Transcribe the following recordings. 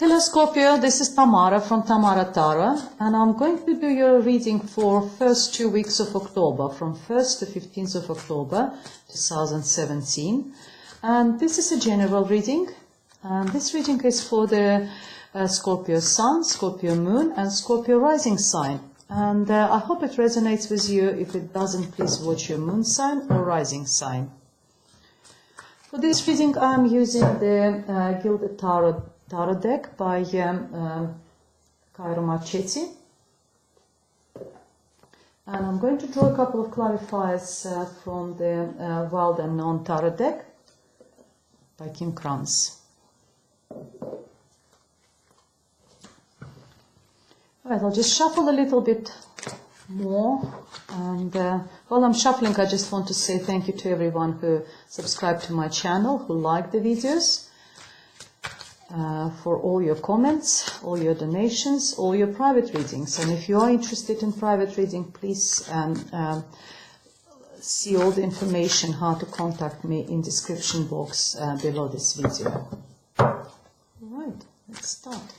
Hello Scorpio, this is Tamara from Tamara Tara, and I'm going to do your reading for first 2 weeks of October, from 1st to 15th of October 2017. And this is a general reading, and this reading is for the Scorpio Sun, Scorpio Moon, and Scorpio Rising sign. And I hope it resonates with you. If it doesn't, please watch your Moon sign or Rising sign. For this reading, I'm using the Gilded Tarot deck by Cairo Marchetti. And I'm going to draw a couple of clarifiers from the Wild and Known Tarot deck by Kim Kranz. Right, I'll just shuffle a little bit more, and while I'm shuffling, I just want to say thank you to everyone who subscribed to my channel, who liked the videos, for all your comments, all your donations, all your private readings. And if you are interested in private reading, please see all the information how to contact me in description box below this video. All right, let's start.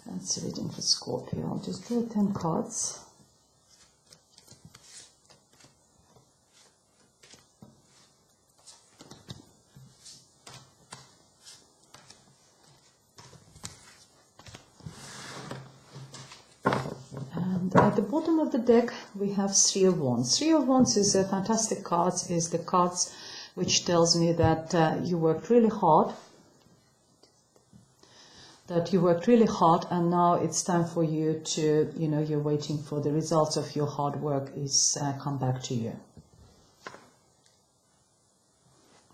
That's a reading for Scorpio. I'll just draw 10 cards. And at the bottom of the deck, we have Three of Wands. Three of Wands is a fantastic card. Is the cards which tells me that you worked really hard. And now it's time for you to, you're waiting for the results of your hard work is come back to you.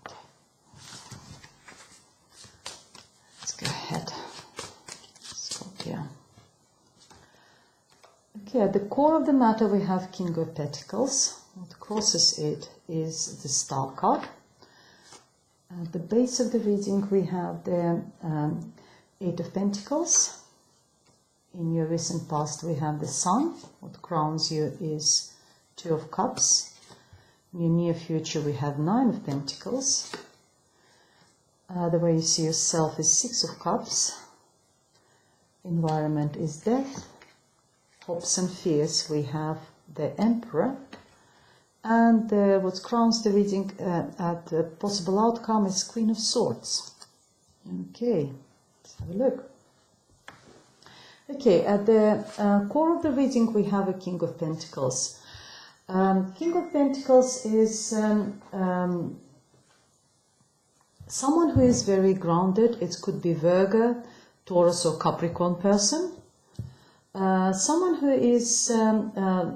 Okay. Let's go ahead. Scorpio. Okay, at the core of the matter we have King of Pentacles. What crosses it is the Star card. At the base of the reading we have the Eight of Pentacles. In your recent past we have the Sun. What crowns you is Two of Cups. In your near future we have Nine of Pentacles. The way you see yourself is Six of Cups. Environment is Death. Hopes and fears we have the Emperor. And what crowns the reading at the possible outcome is Queen of Swords. Okay. Have a look. Okay, at the core of the reading we have a King of Pentacles. King of Pentacles is someone who is very grounded. It could be Virgo, Taurus or Capricorn person. Someone who is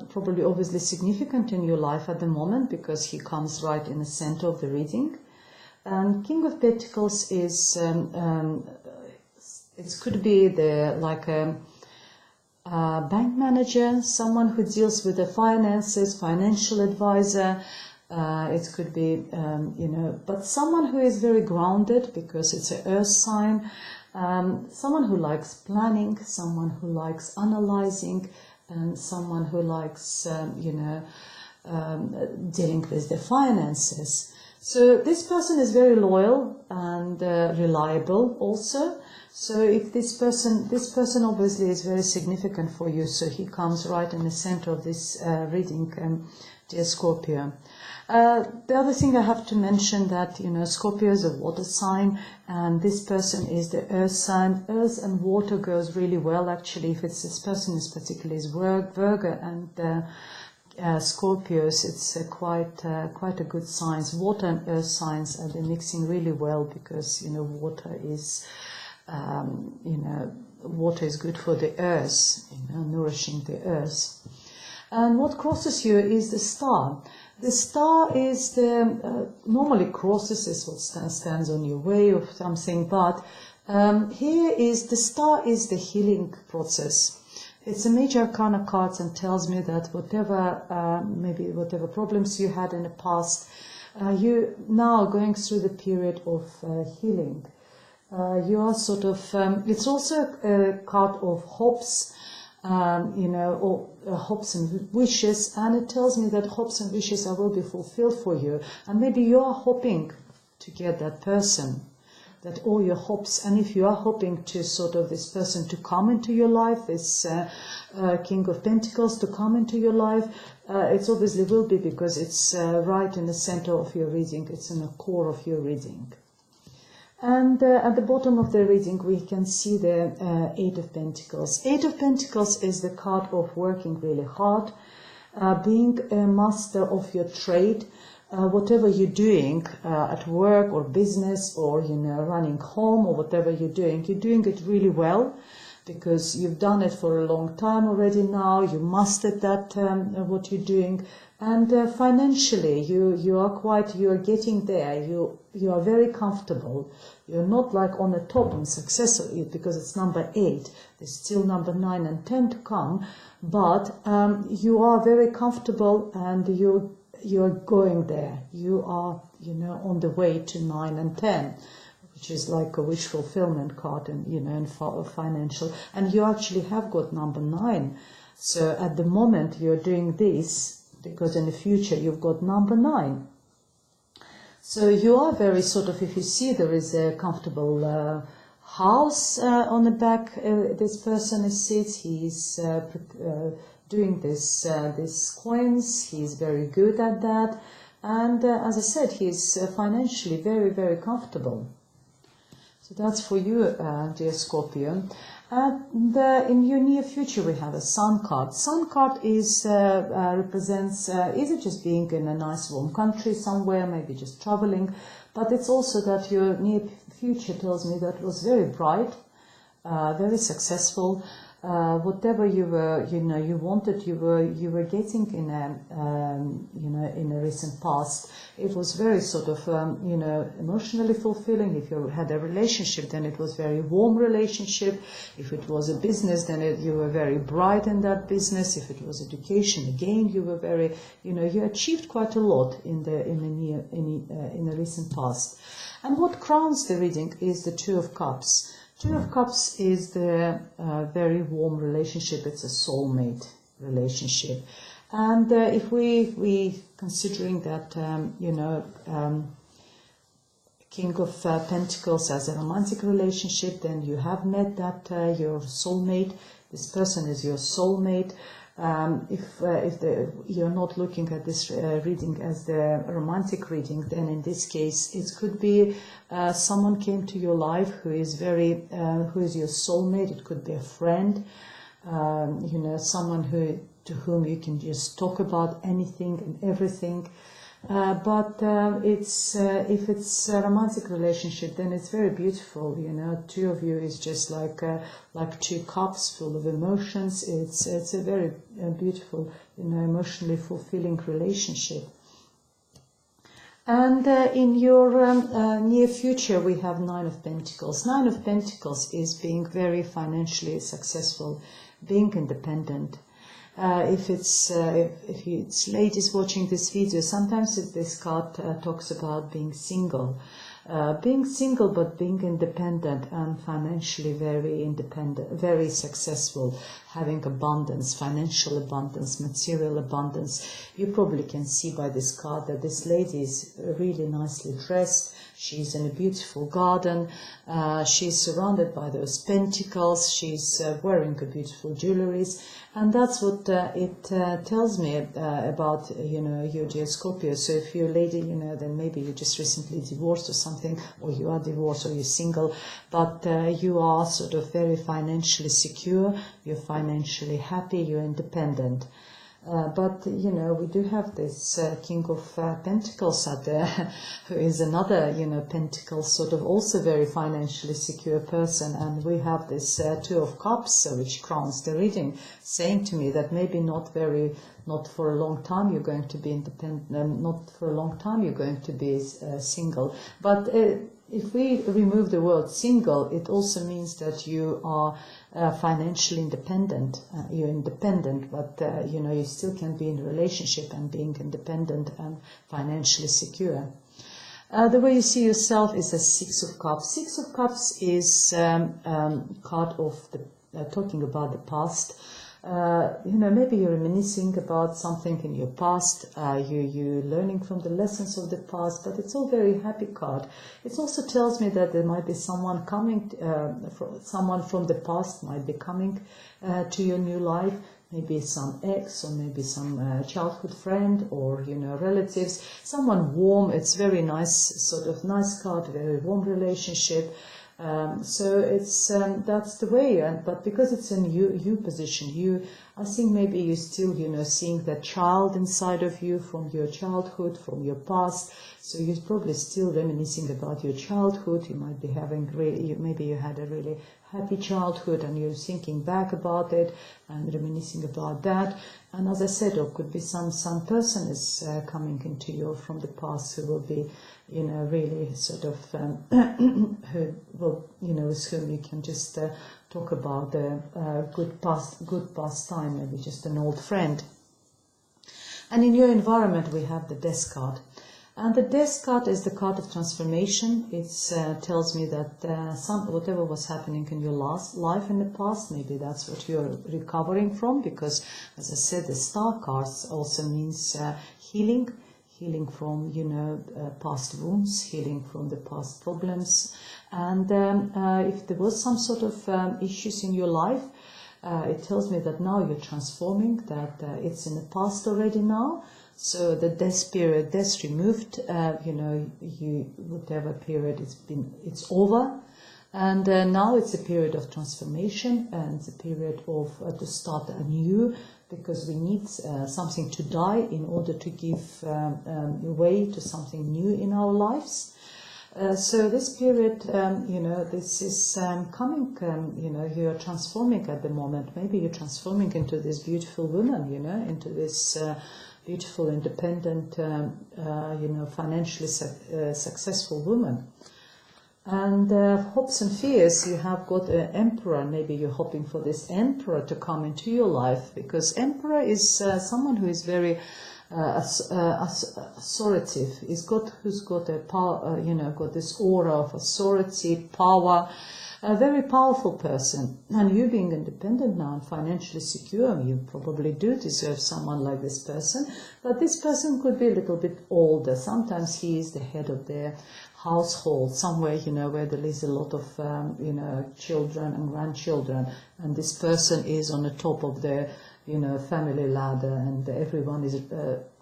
probably obviously significant in your life at the moment because he comes right in the center of the reading. And King of Pentacles is it could be like a bank manager, someone who deals with the finances, financial advisor. It could be, but someone who is very grounded because it's an earth sign. Someone who likes planning, someone who likes analyzing, and someone who likes, dealing with the finances. So this person is very loyal and reliable also. So if this person obviously is very significant for you, so he comes right in the center of this reading, dear Scorpio. The other thing I have to mention that, Scorpio is a water sign, and this person is the earth sign. Earth and water goes really well, actually. If it's this person is particularly is Virgo and Scorpios, it's quite a good signs. Water and earth signs are mixing really well because, water is... water is good for the earth, nourishing the earth. And what crosses you is the Star. The Star is normally crosses is what stands on your way or something, but here is the Star is the healing process. It's a major arcana card and tells me that whatever problems you had in the past, you now going through the period of healing. You are sort of, it's also a card of hopes, or hopes and wishes, and it tells me that hopes and wishes will be fulfilled for you, and maybe you are hoping to get that person. that all your hopes, and if you are hoping to sort of this person to come into your life, this King of Pentacles to come into your life, it obviously will be because it's right in the center of your reading, it's in the core of your reading. And at the bottom of the reading, we can see the Eight of Pentacles. Eight of Pentacles is the card of working really hard, being a master of your trade, whatever you're doing at work or business or, running home or whatever you're doing it really well because you've done it for a long time already now. You mastered that, what you're doing. And financially, you are getting there. You are very comfortable. You're not like on the top and success because it's number 8. There's still number 9 and 10 to come. But you are very comfortable and you're going there. You are, on the way to 9 and 10, which is like a wish fulfillment card and, and financial. And you actually have got number 9. So at the moment you're doing this, because in the future you've got number 9. So you are very sort of, if you see there is a comfortable house on the back, this person sits, he's doing this coins, he's very good at that. And as I said, he's financially very, very comfortable. So that's for you, dear Scorpio. And in your near future, we have a Sun card. Sun card is represents either just being in a nice warm country somewhere, maybe just traveling, but it's also that your near future tells me that it was very bright, very successful. Whatever you were, you wanted, you were getting in a, in a recent past. It was very sort of, emotionally fulfilling. If you had a relationship, then it was very warm relationship. If it was a business, then you were very bright in that business. If it was education, again, you were very, you achieved quite a lot in the recent past. And what crowns the reading is the Two of Cups. Two of Cups is the very warm relationship. It's a soulmate relationship. And if we considering that, King of Pentacles as a romantic relationship, then you have met that your soulmate. This person is your soulmate. If you're not looking at this reading as the romantic reading, then in this case it could be someone came to your life who is who is your soulmate. It could be a friend, someone to whom you can just talk about anything and everything. But if it's a romantic relationship, then it's very beautiful. Two of you is just like two cups full of emotions. It's a very beautiful, emotionally fulfilling relationship. And in your near future, we have Nine of Pentacles. Nine of Pentacles is being very financially successful, being independent. If it's ladies watching this video, sometimes this card talks about being single, but being independent and financially very independent, very successful, having abundance, financial abundance, material abundance. You probably can see by this card that this lady is really nicely dressed. She's in a beautiful garden. She's surrounded by those pentacles. She's wearing a beautiful jewelries. And that's what it tells me about, your dear Scorpio. So if you're a lady, then maybe you just recently divorced or something, or you are divorced or you're single, but you are sort of very financially secure, you're financially happy, you're independent. But, we do have this King of Pentacles out there, who is another, Pentacles, sort of also very financially secure person. And we have this Two of Cups, which crowns the reading, saying to me that maybe not for a long time you're going to be independent, not for a long time you're going to be single. But if we remove the word single, it also means that you are financially independent. You're independent, but you still can be in a relationship and being independent and financially secure. The way you see yourself is a Six of Cups. Six of Cups is card of talking about the past. Maybe you're reminiscing about something in your past, you're learning from the lessons of the past, but it's all very happy card. It also tells me that there might be someone coming, someone from the past might be coming to your new life, maybe some ex or maybe some childhood friend or, relatives, someone warm. It's very nice, sort of nice card, very warm relationship. So it's that's the way, but because it's in you position, I think maybe you still seeing that child inside of you from your childhood, from your past. So you're probably still reminiscing about your childhood. You might be having maybe you had a really happy childhood and you're thinking back about it and reminiscing about that. And as I said, it could be some person is coming into you from the past who will be really sort of who will with whom you can just talk about the good past time, maybe just an old friend. And in your environment we have the Death card. And the Death card is the card of transformation. It tells me that whatever was happening in your last life in the past, maybe that's what you're recovering from, because, as I said, the Star cards also means healing from, past wounds, healing from the past problems. And if there was some sort of issues in your life, it tells me that now you're transforming, that it's in the past already now. So the death period, death removed, whatever period it's over. And now it's a period of transformation, and it's a period of to start anew, because we need something to die in order to give way to something new in our lives. So this period, this is coming, you're transforming at the moment. Maybe you're transforming into this beautiful woman, into this beautiful, independent, financially successful woman. And hopes and fears, you have got an emperor. Maybe you're hoping for this emperor to come into your life, because emperor is someone who is very authoritative. Who's got a power, got this aura of authority, power. A very powerful person. And you being independent now and financially secure, you probably do deserve someone like this person. But this person could be a little bit older. Sometimes he is the head of their household, somewhere, where there is a lot of, children and grandchildren. And this person is on the top of their, family ladder, and everyone is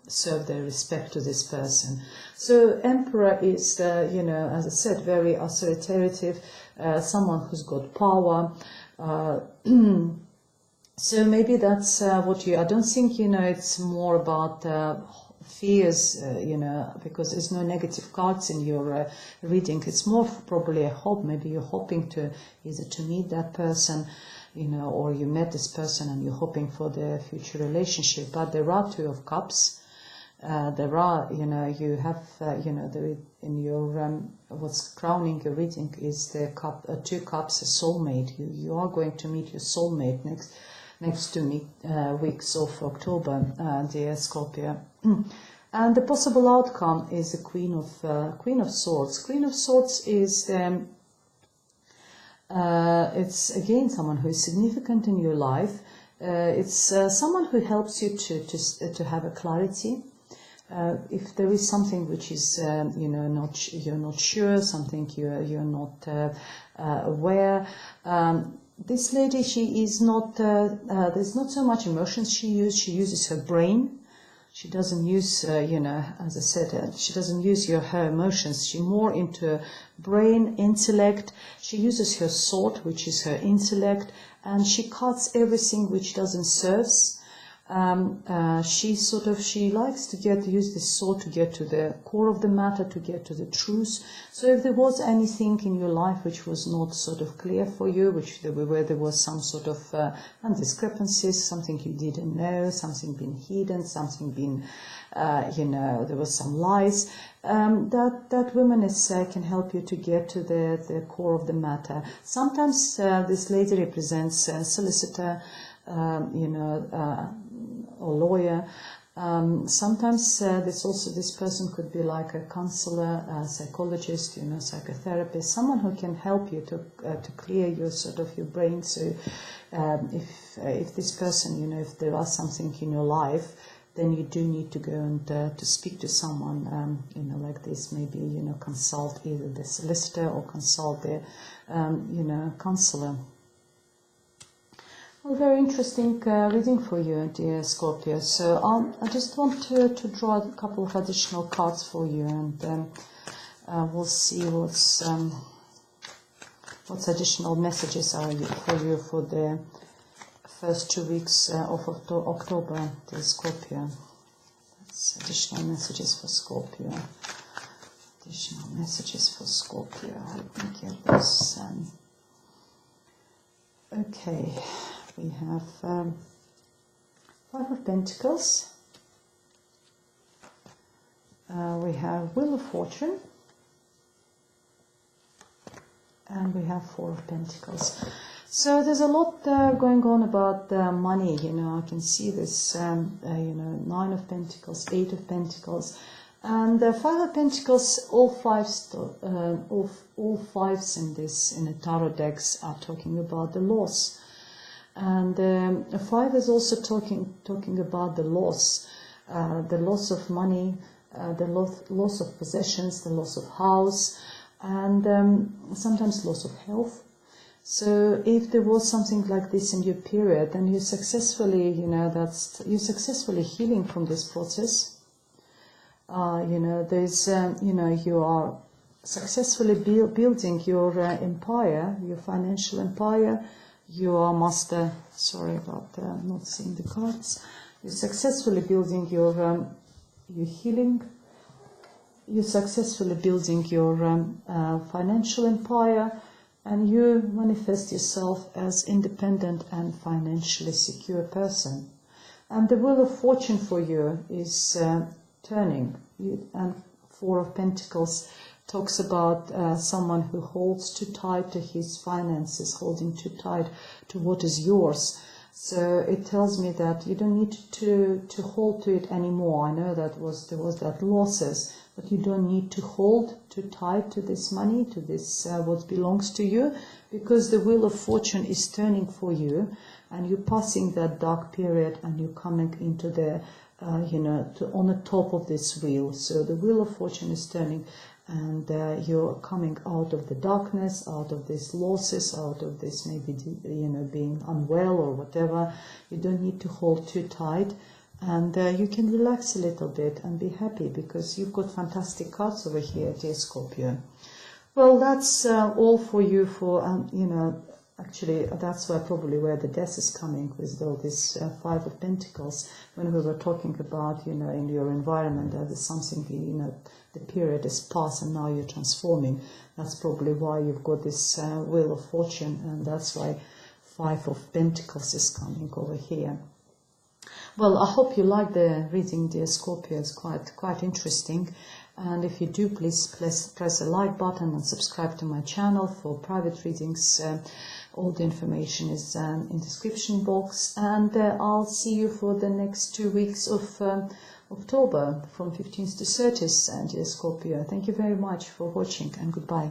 serve their respect to this person. So emperor is, as I said, very authoritative, someone who's got power. So maybe that's what I don't think, it's more about fears, because there's no negative cards in your reading. It's more probably a hope. Maybe you're hoping to either to meet that person, or you met this person and you're hoping for the future relationship. But there are Two of Cups. There are, you have, in your, what's crowning your reading is the Two Cups, a soulmate. You are going to meet your soulmate next 2 weeks of October, dear Scorpio. And the possible outcome is the Queen of Swords. Queen of Swords is, it's again someone who is significant in your life. It's someone who helps you to have a clarity. If there is something which is, you're not sure, something you're not aware. This lady, she is not. There's not so much emotions she uses her brain. She doesn't use, as I said, she doesn't use her emotions. She's more into brain, intellect. She uses her sword, which is her intellect, and she cuts everything which doesn't serve. She likes to use this sword to get to the core of the matter, to get to the truth. So if there was anything in your life which was not sort of clear for you, where there was some sort of discrepancies, something you didn't know, something been hidden, something been, there was some lies, that woman can help you to get to the core of the matter. Sometimes this lady represents a solicitor, or lawyer, Sometimes this person could be like a counselor, a psychologist, psychotherapist, someone who can help you to clear your your brain. So if this person, if there are something in your life, then you do need to go and to speak to someone, like this. Maybe consult either the solicitor or consult the counselor. Well, very interesting reading for you, dear Scorpio. So I just want to draw a couple of additional cards for you, and we'll see what's additional messages are for you for the first 2 weeks of October, dear Scorpio. That's additional messages for Scorpio. Additional messages for Scorpio. Let me get this. Okay. We have 5 of Pentacles, we have Wheel of Fortune, and we have 4 of Pentacles. So there's a lot going on about money, I can see this, 9 of Pentacles, 8 of Pentacles, and 5 of Pentacles, all fives in the tarot decks are talking about the loss. And 5 is also talking about the loss of money, the loss of possessions, the loss of house, and sometimes loss of health. So if there was something like this in your period, then you successfully, you're successfully healing from this process. There's, you are successfully building your empire, your financial empire. You are master, sorry about not seeing the cards. You're successfully building your healing. You're successfully building your financial empire, and you manifest yourself as independent and financially secure person. And the Wheel of Fortune for you is turning. And 4 of Pentacles talks about someone who holds too tight to his finances, holding too tight to what is yours. So it tells me that you don't need to hold to it anymore. I know that there was that losses, but you don't need to hold too tight to this money, to this what belongs to you, because the Wheel of Fortune is turning for you, and you're passing that dark period, and you're coming into the on the top of this wheel. So the Wheel of Fortune is turning, and you're coming out of the darkness, out of these losses, out of this maybe being unwell or whatever. You don't need to hold too tight, and you can relax a little bit and be happy, because you've got fantastic cards over here, dear Scorpio. Well, that's all for you for actually that's probably where the death is coming, with all this 5 of Pentacles. When we were talking about in your environment there is something, the period is past and now you're transforming. That's probably why you've got this Wheel of Fortune, and that's why 5 of Pentacles is coming over here. Well, I hope you like the reading, dear Scorpio. It's quite interesting. And if you do, please press the like button and subscribe to my channel for private readings. All the information is in the description box. And I'll see you for the next 2 weeks of October, from 15th to 30th, dear Scorpio. Thank you very much for watching, and goodbye.